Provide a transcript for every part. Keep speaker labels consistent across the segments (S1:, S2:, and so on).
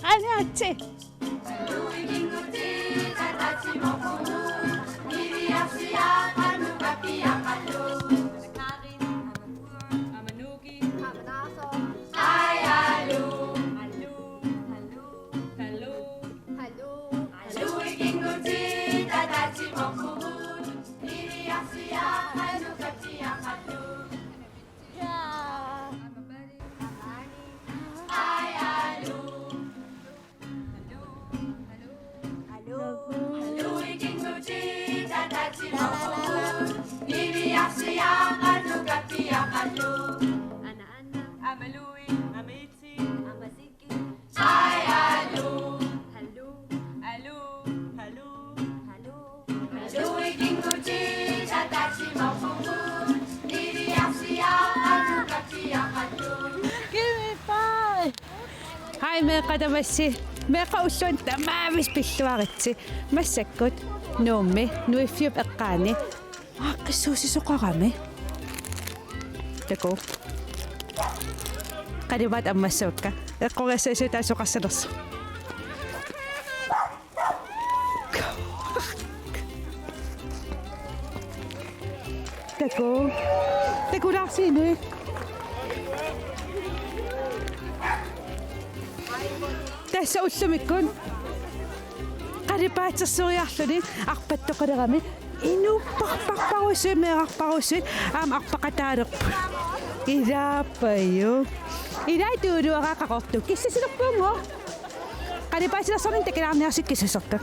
S1: 안녕하세요. Hej med Qadamassi. Meqa ussuan tamaamis pilluaritsi. Massakkut nuummi nuiffiup eqqaani. Qissuusisoqarami. Taku. Qadivat ammassuukka. Eqqorassasu taasuqarsalersu. Taku. Taku laarsiinu. Tässä ussumikun. Qaripaatsersuuriarluni arpattoqalerami inuupparparparusumeerarparusuit arpaqataalerpu. Ilaappayu. Ilaituuluaqaqaqortu kissasilerpuungo. Qaripaatsersornin takilaarniarsik kissasertu.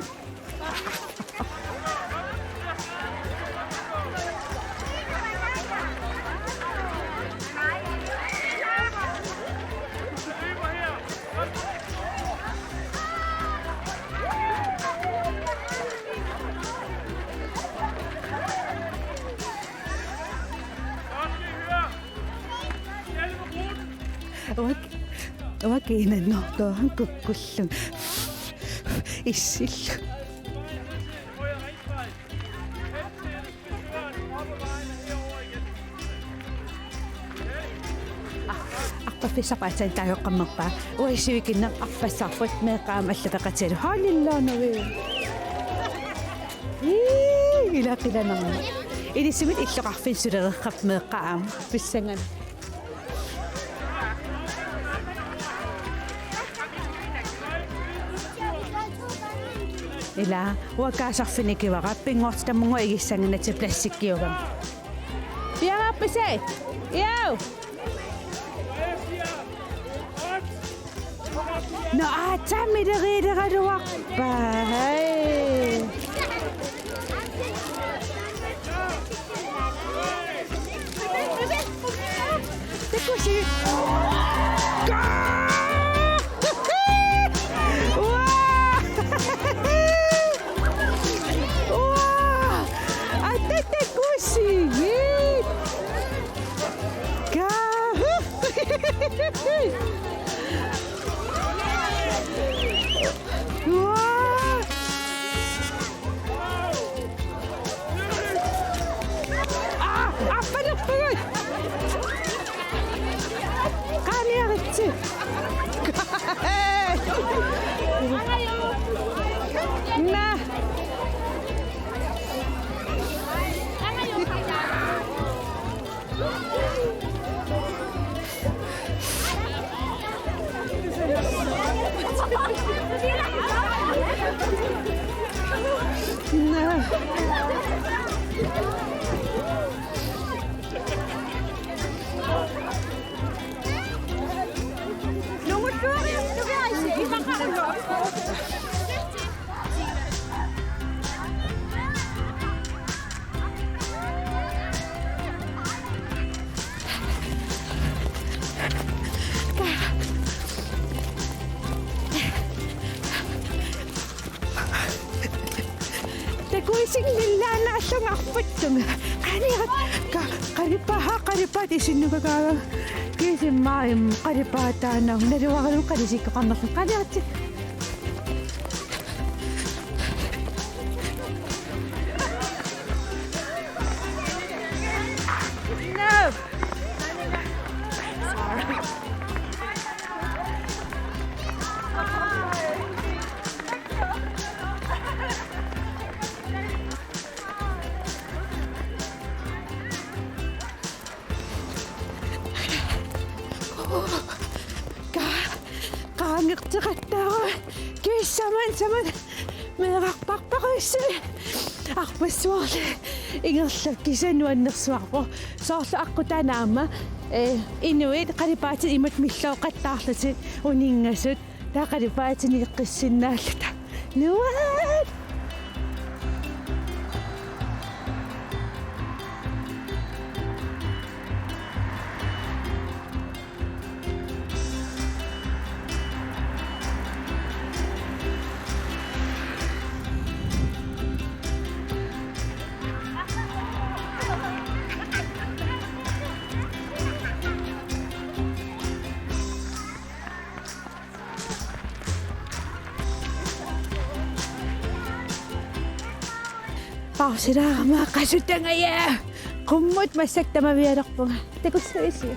S1: Wakiinannortoahan kukkullun issillu arpaffissaqaatsan tajoqqammerpaa uissuikinner arpassarput meeqaamallupeqatilu haalillaanavi ilaqilanarma ilissimit illoqarfin sulereqqap meeqqaam pissangan ila wakaasarfinikiwaqa pingortammungu igissanganati plassikkiugam piarappasai iau no aatsammileriileraluarpa hai takusi Nah. Kuisingillana allungarputtung qaniat qaripaat isinnukagaa kisimmaim qaripaataanau naluarlu qalisikkeqarnerlu qaniati Qiqtiqattaara kiissaman meeqarparparuissami arpassuarli ingerlak kisanuannersuarpo soorlu aqqutanaama inuit qalipaatin imat millauqattaarluti uningasut taa qalipaatin iqqissinnaallata nuat Pausiraamaa qasutangaya qummut massaktamavialerpunga takussuisi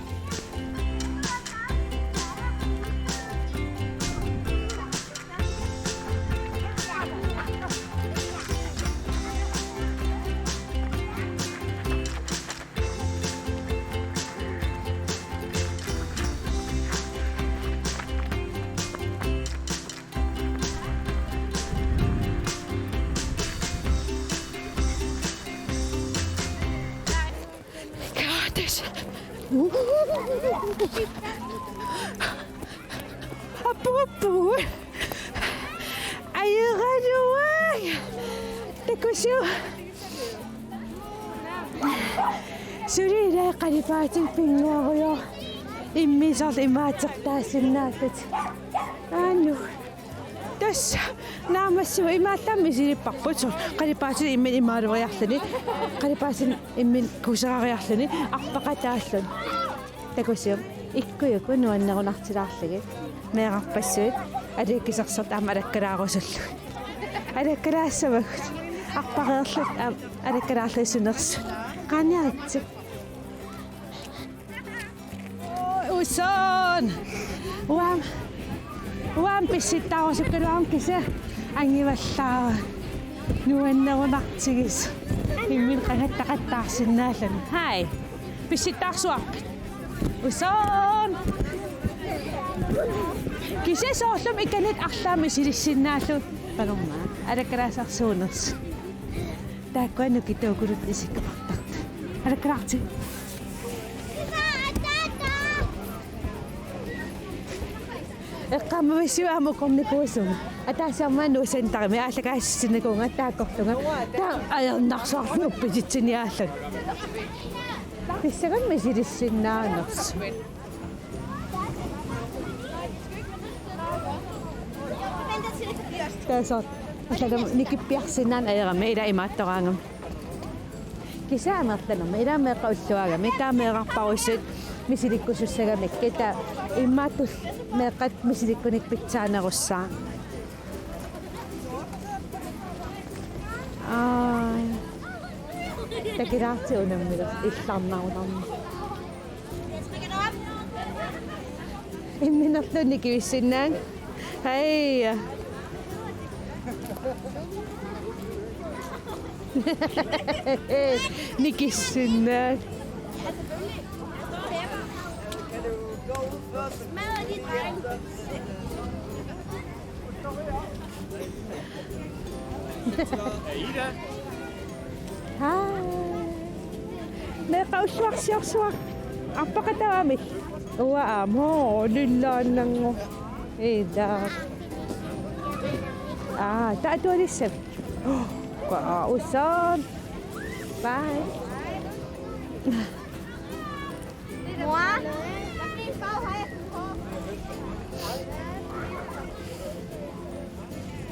S1: Apu ayugaluay takusu surira qalipaatin pinguaruyo immisal imaatsertaassinnaakkat aanu tas naamassu imaallammi silipparput qalipaatin immin imaaluariarluni qalipaatin immin kusaraariarluni arpaqataallun takusu ikkuyuku nuannerunartilaarlugit meeqarpassuit aliikkisarсерт аама алаккалаарусуллу алаккалаассавагут арпареерлут алаккалаарлуссунерсу qaniaritsit uson uam pissittaarusukkuluam kisa angivallaa nuannerunartigis immin qangattaqattaarsinnaallan hai pissittaarsuarpit uson kisa soorlum ikanit arlaami silissinaallu palumma alakalaasarsuuners taakkuannu kituukulut isikkapartart alakalaarti eqqaamavisuaamu qornikuusum ataasiarmaanuusantarimi aallakaassinakuunga taakkortunga taa ajernarsuarlu uppititsiниaallan pissagammi silissinnaaners taasort alladam nikippiarsinnaan ajerami ila imaattoraangam kisaamertanam ila meeqaulluagami taameeqarparussut misilikkusussagamik kita immaattul meeqat misilikkunik pitsaanerussaa takilaarti unammilu illarnarutarmi imminerlu nikiussinnaan hei nikissinnaat meeqaulluarsiorsuaq arpaqataamik uaam hoo lillaannangu ida taatualissam uson bye moi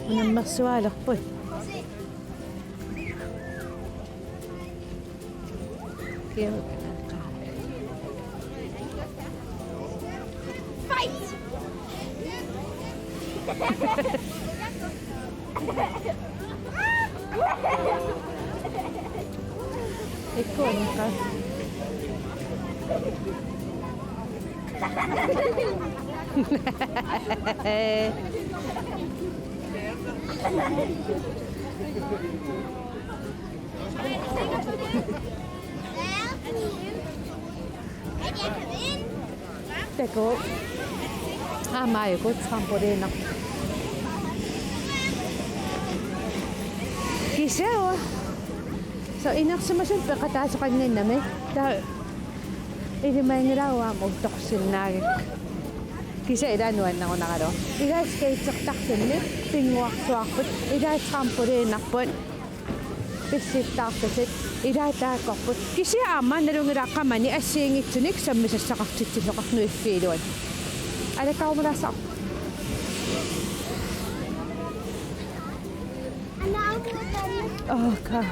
S1: unammersualerput fight ikonika Teko Maaikut trampolina. Kisewa. So inaksumasun pagkataas sa kanya namin. Ilimay nila mo toksin na. Kisa idanuan na ko nakaro. Ida skate sa taksin ni tingwak swakot. Ida trampolina po. Bisit taksit. Ida takot. Kisa ama narungira ka man ni asing itunik sa misasakaksit sa kaknuit filon. Ada kau merasa? Oh, okay.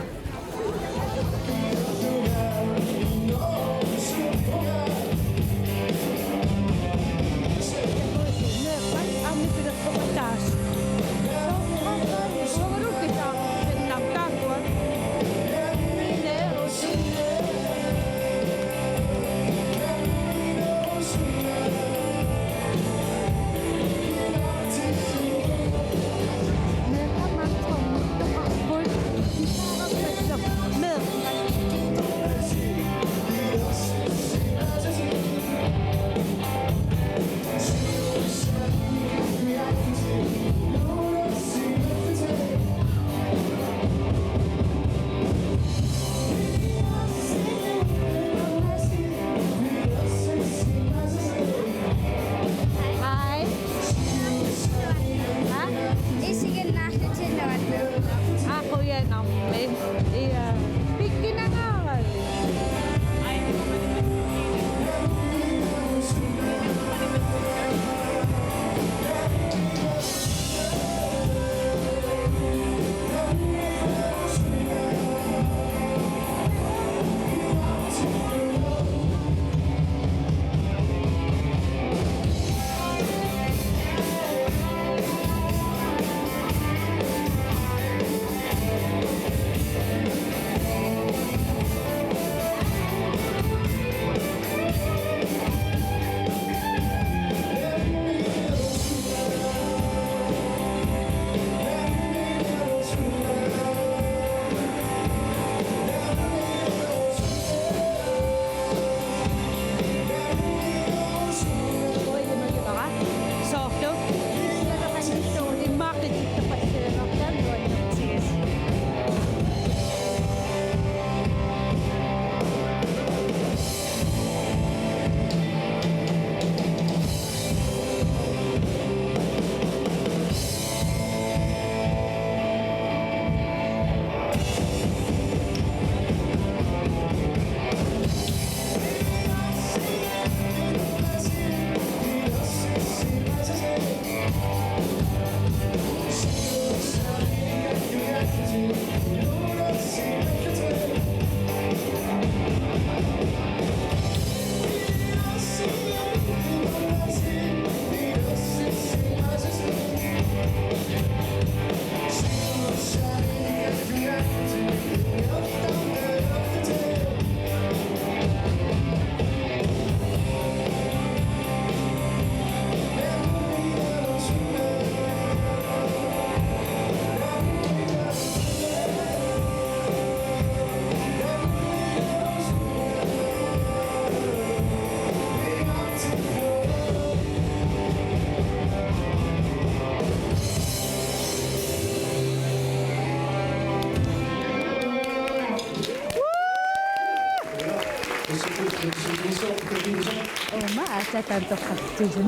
S1: Maasa tanto kaktusin.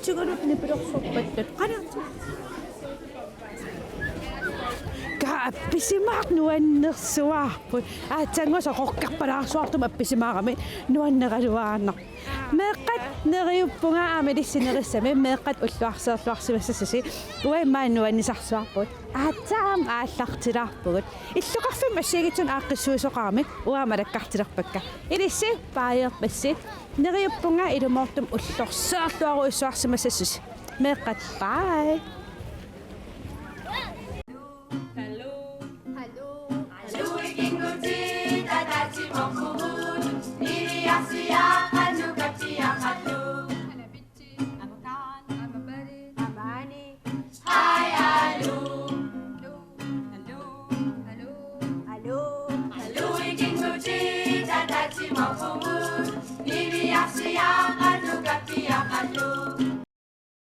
S1: Siguro pinipirok-sopet. Pisimak nuan nagsuwapon. At saan nga sa kokak para suwapon mapisimak kami. Nuan nagaluwanak. Merkat nariyo po nga amin di sinarisame. Merkat utwaksa masasasi. Uwe manuan ni saksuwapon. At saan atlak tirapon. Ito kafe masigit yung akisuso kami. Uwa marakak tirapon ka. Irisi payak basi. Nariyo po nga idumotum utwaksa masasasi. Merkat bye.
S2: Yeah.